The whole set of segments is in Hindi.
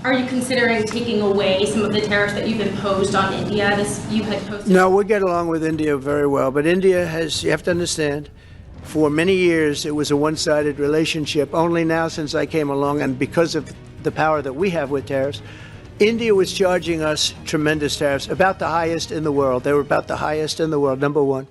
Are you considering taking away some of the tariffs that you've imposed on India? You had posted. No, we get along with India very well, but India has, you have to understand, for many years it was a one-sided relationship. Only now, since I came along, and because of the power that we have with tariffs, India was charging us tremendous tariffs, about the highest in the world. They were about the highest in the world, number one.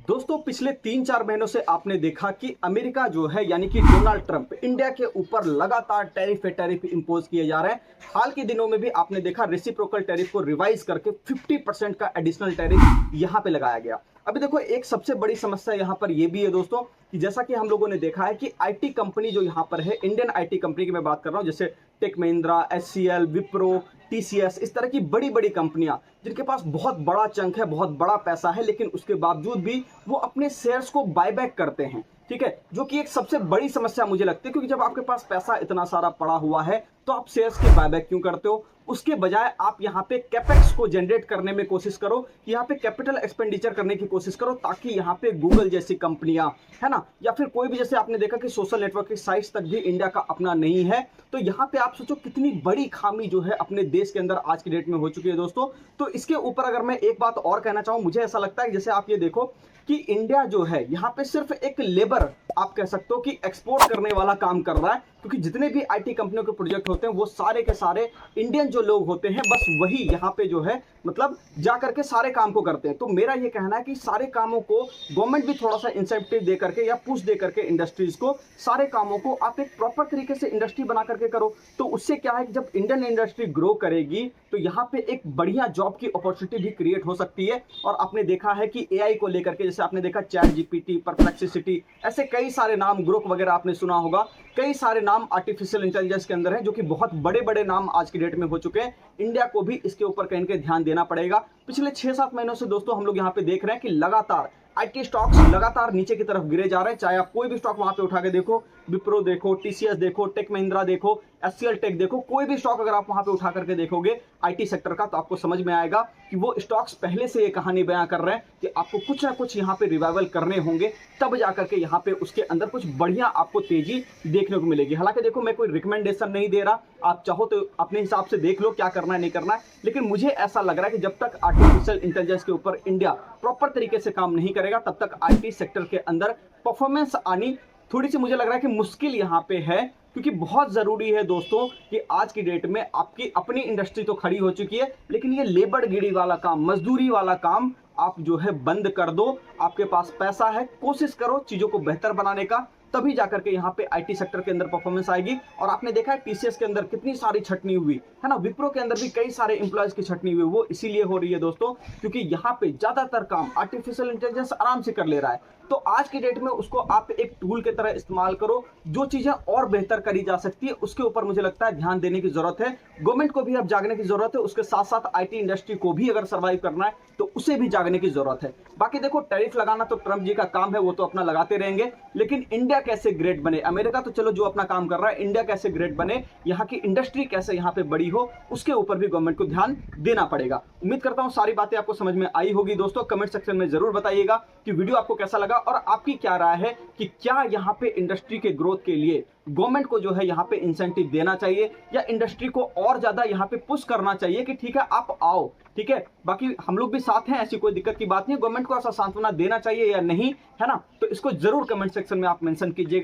दोस्तों पिछले 3-4 महीनों से आपने देखा कि अमेरिका जो है यानी कि डोनाल्ड ट्रंप इंडिया के ऊपर लगातार टैरिफ इंपोज किए जा रहे हैं। हाल के दिनों में भी आपने देखा रेसिप्रोकल टैरिफ को रिवाइज करके 50% का एडिशनल टैरिफ यहां पे लगाया गया। अभी देखो एक सबसे बड़ी समस्या यहां पर यह भी है दोस्तों कि जैसा कि हम लोगों ने देखा है कि आईटी कंपनी जो यहां पर है, इंडियन आईटी कंपनी की मैं बात कर रहा हूं, जैसे Tech Mahindra, HCL, Wipro, TCS, इस तरह की बड़ी बड़ी कंपनियां जिनके पास बहुत बड़ा चंक है, बहुत बड़ा पैसा है, लेकिन उसके बावजूद भी वो अपने शेयर्स को बायबैक करते हैं। ठीक है, जो कि एक सबसे बड़ी समस्या मुझे लगती है, क्योंकि जब आपके पास पैसा इतना सारा पड़ा हुआ है तो आप शेयर्स के बायबैक क्यों करते हो? उसके बजाय आप यहाँ पे कैपेक्स को जनरेट करने में कोशिश करो, कि यहाँ पे कैपिटल एक्सपेंडिचर करने की कोशिश करो, ताकि यहाँ पे गूगल जैसी कंपनियां, है ना, या फिर कोई भी, जैसे आपने देखा कि सोशल नेटवर्किंग साइट्स तक भी इंडिया का अपना नहीं है। तो यहाँ पे आप सोचो कितनी बड़ी खामी जो है अपने देश के अंदर आज की डेट में हो चुकी है दोस्तों। तो इसके ऊपर अगर मैं एक बात और कहना चाहूँ, मुझे ऐसा लगता है कि जैसे आप ये देखो कि इंडिया जो है यहाँ पे सिर्फ एक लेबर, आप कह सकते हो कि एक्सपोर्ट करने वाला काम कर रहा है, क्योंकि जितने भी आईटी कंपनियों के प्रोजेक्ट होते हैं वो सारे के सारे इंडियन जो लोग होते हैं, बस वही यहाँ पे जो है मतलब जा करके सारे काम को करते हैं। तो मेरा ये कहना है कि सारे कामों को गवर्नमेंट भी थोड़ा सा इंसेंटिव दे करके या पुश दे करके इंडस्ट्रीज को, सारे कामों को आप एक प्रॉपर तरीके से इंडस्ट्री बना करके करो। तो उससे क्या है कि जब इंडियन इंडस्ट्री ग्रो करेगी तो यहाँ पे एक बढ़िया जॉब की अपॉर्चुनिटी भी क्रिएट हो सकती है। और आपने देखा है कि एआई को लेकर के, जैसे आपने देखा चैट जीपीटी, परप्लेक्सिटी, ऐसे कई सारे नाम, ग्रोक वगैरह आपने सुना होगा, कई सारे नाम आर्टिफिशियल इंटेलिजेंस के अंदर हैं, जो कि बहुत बड़े बड़े नाम आज की डेट में हो चुके हैं। इंडिया को भी इसके ऊपर कहीं ना कहीं ध्यान देना पड़ेगा। पिछले 6-7 महीनों से दोस्तों हम लोग यहाँ पे देख रहे हैं कि लगातार आईटी स्टॉक्स लगातार नीचे की तरफ गिरे जा रहे हैं। चाहे आप कोई भी स्टॉक वहां पे उठा के देखो, विप्रो देखो, टीसीएस देखो, टेक महिंद्रा देखो, एचसीएल टेक देखो, कोई भी स्टॉक अगर आप वहां पे उठा करके देखोगे आईटी सेक्टर का, तो आपको समझ में आएगा कि वो स्टॉक्स पहले से ये कहानी बयां कर रहे हैं कि आपको कुछ ना कुछ यहाँ पे रिवाइवल करने होंगे, तब जाकर के यहाँ पे उसके अंदर कुछ बढ़िया आपको तेजी देखने को मिलेगी। हालांकि देखो मैं कोई रिकमेंडेशन नहीं दे रहा, आप चाहो तो अपने हिसाब से देख लो क्या करना है नहीं करना है, लेकिन मुझे ऐसा लग रहा है कि जब तक आर्टिफिशियल इंटेलिजेंस के ऊपर इंडिया प्रॉपर तरीके से काम नहीं करेगा, तब तक आईटी सेक्टर के अंदर परफॉर्मेंस आनी थोड़ी सी मुझे लग रहा है कि मुश्किल यहाँ पे है। क्योंकि बहुत जरूरी है दोस्तों कि आज की डेट में आपकी अपनी इंडस्ट्री तो खड़ी हो चुकी है, लेकिन ये लेबर गिरी वाला काम, मजदूरी वाला काम आप जो है बंद कर दो। आपके पास पैसा है, कोशिश करो चीजों को बेहतर बनाने का, तभी जाकर के यहाँ पे आईटी सेक्टर के अंदर परफॉर्मेंस आएगी। और आपने देखा है टीसीएस के अंदर कितनी सारी छटनी हुई है ना, विप्रो के अंदर भी कई सारे एम्प्लॉयज की छटनी हुई, वो इसीलिए हो रही है दोस्तों क्योंकि यहाँ पे ज्यादातर काम आर्टिफिशियल इंटेलिजेंस आराम से कर ले रहा है। तो आज की डेट में उसको आप एक टूल की तरह इस्तेमाल करो, जो चीजें और बेहतर करी जा सकती है उसके ऊपर मुझे लगता है ध्यान देने की जरूरत है। गवर्नमेंट को भी अब जागने की जरूरत है, उसके साथ साथ आईटी इंडस्ट्री को भी अगर सर्वाइव करना है तो उसे भी जागने की जरूरत है। बाकी देखो टैरिफ लगाना तो ट्रंप जी का काम है, वो तो अपना लगाते रहेंगे, लेकिन इंडिया कैसे ग्रेट बने, अमेरिका तो चलो जो अपना काम कर रहा है, इंडिया कैसे ग्रेट बने, यहाँ की इंडस्ट्री कैसे यहाँ पे बड़ी हो, उसके ऊपर भी गवर्नमेंट को ध्यान देना पड़ेगा। उम्मीद करता हूँ सारी बातें आपको समझ में आई होगी दोस्तों। कमेंट सेक्शन में जरूर बताइएगा कि वीडियो आपको कैसा लगा और आपकी क्या राय है कि क्या यहाँ पे इंडस्ट्री के ग्रोथ के लिए गवर्नमेंट को जो है यहाँ पे इंसेंटिव देना चाहिए या इंडस्ट्री को और ज्यादा यहाँ पे पुश करना चाहिए कि ठीक है आप आओ, ठीक है, बाकी हम लोग भी साथ हैं, ऐसी कोई दिक्कत की बात नहीं, गवर्नमेंट को ऐसा सांत्वना देना चाहिए या नहीं, है ना। तो इसको जरूर कमेंट सेक्शन में आप मेंशन कीजिएगा।